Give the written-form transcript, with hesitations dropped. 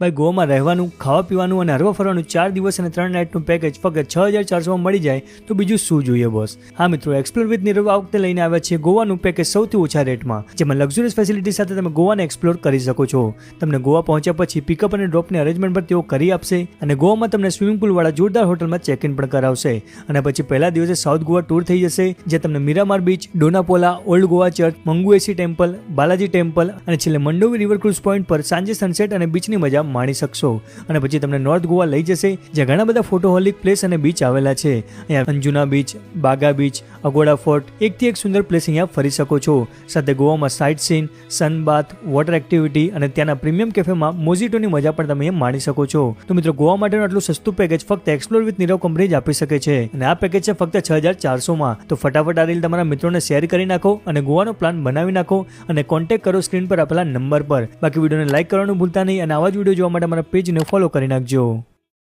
ભાઈ ગોવામાં રહેવાનું, ખાવા પીવાનું અને હરવા ફરવાનું 4 દિવસ અને 3 નાઇટનું પેકેજ ફક્ત 6400 મળી જાય તો બીજું શું જોઈએ બોસ. હા મિત્રો, એક્સપ્લોર વિથ નીરવ આ વખતે લઈને આવ્યા છે ગોવાનું પેકેજ સૌથી ઓછા રેટમાં, જેમાં લક્ઝુરિયસ ફેસિલિટી સાથે તમે ગોવાને એક્સપ્લોર કરી શકો છો. તમને ગોવા પહોંચ્યા પછી પિકઅપ અને ડ્રોપની અરેન્જમેન્ટ પણ તેઓ કરી આપશે અને ગોવામાં તમને સ્વિમિંગ પુલ વાળા જોરદાર હોટલમાં ચેક ઇન પણ કરાવશે. અને પછી પહેલા દિવસે સાઉથ ગોવા ટૂર થઈ જશે, જે તમને Miramar beach, Dona Paula, old Goa church, Mangueshi temple, Balaji temple અને છેલ્લે મંડોવી રિવર ક્રુઝ પોઈન્ટ પર સાંજે સનસેટ અને બીચની મજા માણી શકશો. અને પછી તમને નોર્થ ગોવા લઈ જશે, જ્યાં ઘણા બધા ફોટોહોલિક પ્લેસ અને બીચ આવેલા છે. અહીંયા અંજુના બીચ, બાગા બીચ, અગોડા ફોર્ટ, એકથી એક સુંદર પ્લેસ અહીંયા ફરી શકો છો. સાથે ગોવામાં સાઇટ સીન, સનબાથ, વોટર એક્ટિવિટી અને ત્યાંના પ્રીમિયમ કેફેમાં મોઝિટોની મજા પણ તમે માણી શકો છો. તો મિત્રો, ગોવા માટેનું આટલું સસ્તું પેકેજ ફક્ત એક્સપ્લોર વિથ નીરવ કંપની જ આપી શકે છે અને આ પેકેજ છે ફક્ત 6400 તો ફટાફટ આ રીલ તમારા મિત્રોને શેર કરી નાખો અને ગોવાનો પ્લાન બનાવી નાખો અને કોન્ટેક્ટ કરો સ્ક્રીન પર આપેલા નંબર પર. બાકી વિડીયોને લાઈક કરવાનું ભૂલતા નહીં અને આવા જ વિડીયો જોવા માટે અમારા પેજને ફોલો કરી નાખજો.